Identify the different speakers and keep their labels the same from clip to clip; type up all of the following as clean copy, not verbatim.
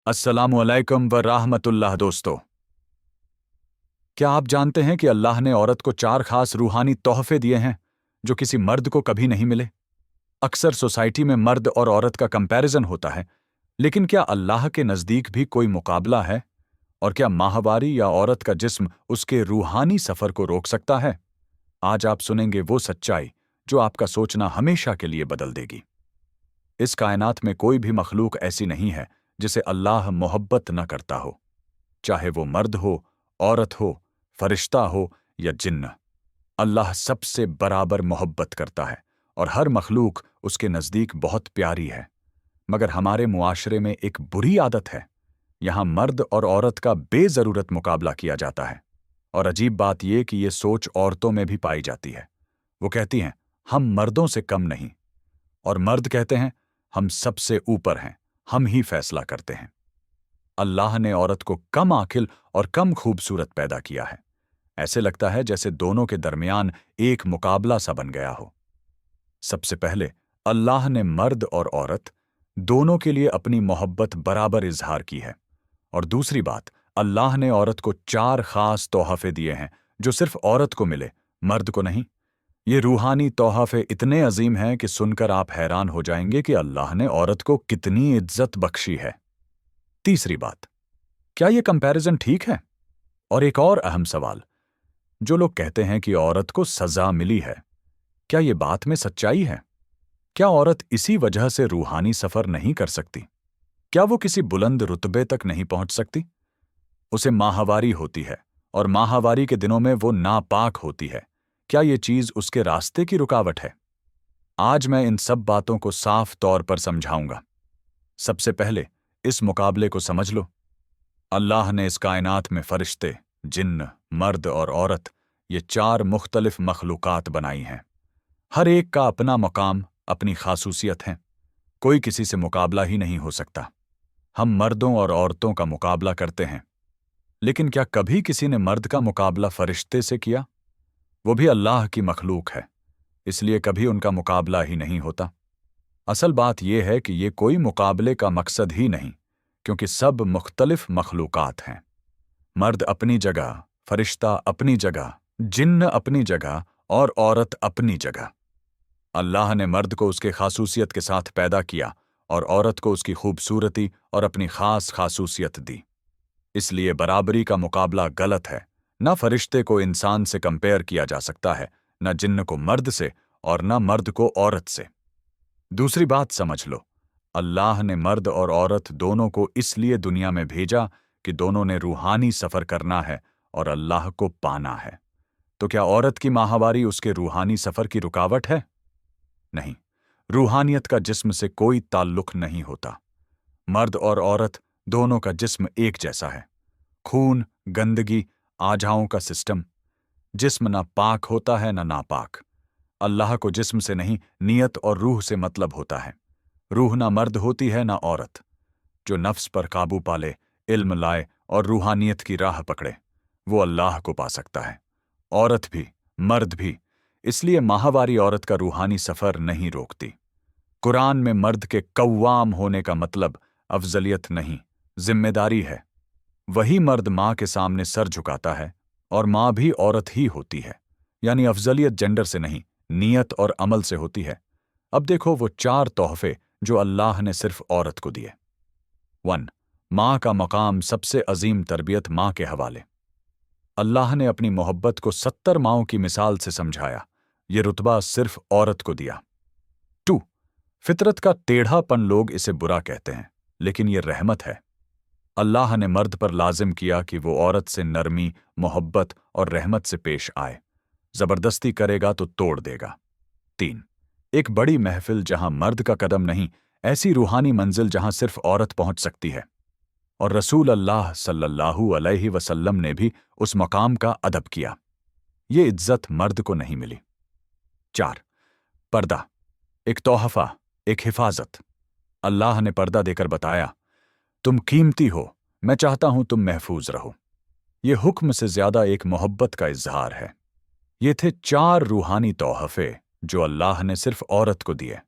Speaker 1: अस्सलामुअलैकुम व रहमतुल्लाह। दोस्तों, क्या आप जानते हैं कि अल्लाह ने औरत को 4 खास रूहानी तोहफे दिए हैं जो किसी मर्द को कभी नहीं मिले। अक्सर सोसाइटी में मर्द और औरत का कंपैरिजन होता है, लेकिन क्या अल्लाह के नज़दीक भी कोई मुकाबला है? और क्या माहवारी या औरत का जिस्म उसके रूहानी सफ़र को रोक सकता है? आज आप सुनेंगे वो सच्चाई जो आपका सोचना हमेशा के लिए बदल देगी। इस कायनात में कोई भी मखलूक ऐसी नहीं है जिसे अल्लाह मोहब्बत न करता हो, चाहे वो मर्द हो, औरत हो, फरिश्ता हो या जिन्न। अल्लाह सबसे बराबर मोहब्बत करता है और हर मखलूक उसके नज़दीक बहुत प्यारी है। मगर हमारे मुआशरे में एक बुरी आदत है, यहाँ मर्द और औरत का बेज़रूरत मुकाबला किया जाता है। और अजीब बात यह कि ये सोच औरतों में भी पाई जाती है। वो कहती हैं, हम मर्दों से कम नहीं, और मर्द कहते हैं, हम सबसे ऊपर हैं, हम ही फैसला करते हैं। अल्लाह ने औरत को कम आकिल और कम खूबसूरत पैदा किया है। ऐसे लगता है जैसे दोनों के दरमियान एक मुकाबला सा बन गया हो। सबसे पहले अल्लाह ने मर्द और औरत दोनों के लिए अपनी मोहब्बत बराबर इजहार की है। और दूसरी बात, अल्लाह ने औरत को 4 खास तोहफे दिए हैं जो सिर्फ औरत को मिले, मर्द को नहीं। ये रूहानी तोहफे इतने अजीम हैं कि सुनकर आप हैरान हो जाएंगे कि अल्लाह ने औरत को कितनी इज्जत बख्शी है। तीसरी बात, क्या ये कंपैरिजन ठीक है? और एक और अहम सवाल, जो लोग कहते हैं कि औरत को सजा मिली है, क्या ये बात में सच्चाई है? क्या औरत इसी वजह से रूहानी सफर नहीं कर सकती? क्या वो किसी बुलंद रुतबे तक नहीं पहुंच सकती? उसे माहवारी होती है और माहवारी के दिनों में वो नापाक होती है। क्या ये चीज उसके रास्ते की रुकावट है? आज मैं इन सब बातों को साफ तौर पर समझाऊंगा। सबसे पहले इस मुकाबले को समझ लो। अल्लाह ने इस कायनात में फरिश्ते, जिन्न, मर्द और औरत, ये 4 मुख्तलिफ मखलूकात बनाई हैं। हर एक का अपना मकाम, अपनी खासूसियत है। कोई किसी से मुकाबला ही नहीं हो सकता। हम मर्दों और औरतों का मुकाबला करते हैं, लेकिन क्या कभी किसी ने मर्द का मुकाबला फरिश्ते से किया? वो भी अल्लाह की मखलूक है, इसलिए कभी उनका मुकाबला ही नहीं होता। असल बात यह है कि ये कोई मुकाबले का मकसद ही नहीं, क्योंकि सब मुख्तलिफ मखलूकात हैं। मर्द अपनी जगह, फरिश्ता अपनी जगह, जिन्न अपनी जगह और औरत अपनी जगह। अल्लाह ने मर्द को उसके खासूसियत के साथ पैदा किया और औरत को उसकी खूबसूरती और अपनी खास खासूसियत दी। इसलिए बराबरी का मुकाबला गलत है। न फरिश्ते को इंसान से कंपेयर किया जा सकता है, न जिन्न को मर्द से और न मर्द को औरत से। दूसरी बात समझ लो, अल्लाह ने मर्द और औरत दोनों को इसलिए दुनिया में भेजा कि दोनों ने रूहानी सफर करना है और अल्लाह को पाना है। तो क्या औरत की माहवारी उसके रूहानी सफर की रुकावट है? नहीं, रूहानियत का जिस्म से कोई ताल्लुक नहीं होता। मर्द और औरत दोनों का जिस्म एक जैसा है। खून, गंदगी, आजाओं का सिस्टम। जिस्म ना पाक होता है ना नापाक। अल्लाह को जिस्म से नहीं, नियत और रूह से मतलब होता है। रूह ना मर्द होती है ना औरत। जो नफ्स पर काबू पाले, इल्म लाए और रूहानियत की राह पकड़े, वो अल्लाह को पा सकता है। औरत भी, मर्द भी। इसलिए माहवारी औरत का रूहानी सफर नहीं रोकती। कुरान में मर्द के कव्वाम होने का मतलब अफजलियत नहीं, जिम्मेदारी है। वही मर्द माँ के सामने सर झुकाता है और माँ भी औरत ही होती है, यानी अफजलियत जेंडर से नहीं, नियत और अमल से होती है। अब देखो वो 4 तोहफे जो अल्लाह ने सिर्फ औरत को दिए। 1. माँ का मकाम, सबसे अजीम तरबियत माँ के हवाले। अल्लाह ने अपनी मोहब्बत को 70 माँओं की मिसाल से समझाया। ये रुतबा सिर्फ औरत को दिया। 2. फितरत का टेढ़ापन, लोग इसे बुरा कहते हैं, लेकिन ये रहमत है। अल्लाह ने मर्द पर लाजिम किया कि वो औरत से नरमी, मोहब्बत और रहमत से पेश आए। जबरदस्ती करेगा तो तोड़ देगा। 3. एक बड़ी महफिल जहां मर्द का कदम नहीं, ऐसी रूहानी मंजिल जहां सिर्फ औरत पहुंच सकती है। और रसूल अल्लाह सल्लल्लाहु अलैहि वसल्लम ने भी उस मकाम का अदब किया। ये इज्जत मर्द को नहीं मिली। 4. पर्दा, एक तोहफा, एक हिफाजत। अल्लाह ने पर्दा देकर बताया, तुम कीमती हो, मैं चाहता हूं तुम महफूज रहो। ये हुक्म से ज्यादा एक मोहब्बत का इजहार है। ये थे 4 रूहानी तोहफे जो अल्लाह ने सिर्फ औरत को दिए।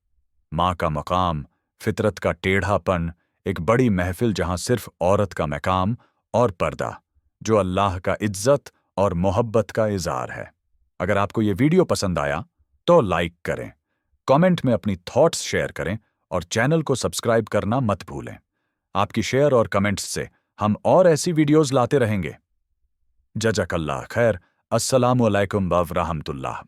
Speaker 1: माँ का मकाम, फितरत का टेढ़ापन, ایک بڑی محفل جہاں صرف عورت کا مقام اور پردہ، جو اللہ کا عزت اور محبت کا اظہار ہے۔ اگر آپ کو یہ ویڈیو پسند آیا تو لائک کریں، کامنٹ میں اپنی تھاٹس شیئر کریں اور چینل کو سبسکرائب کرنا مت بھولیں۔ آپ کی شیئر اور کمنٹس سے ہم اور ایسی ویڈیوز لاتے رہیں گے۔ جزاک اللہ خیر۔ السلام علیکم ورحمۃ اللہ۔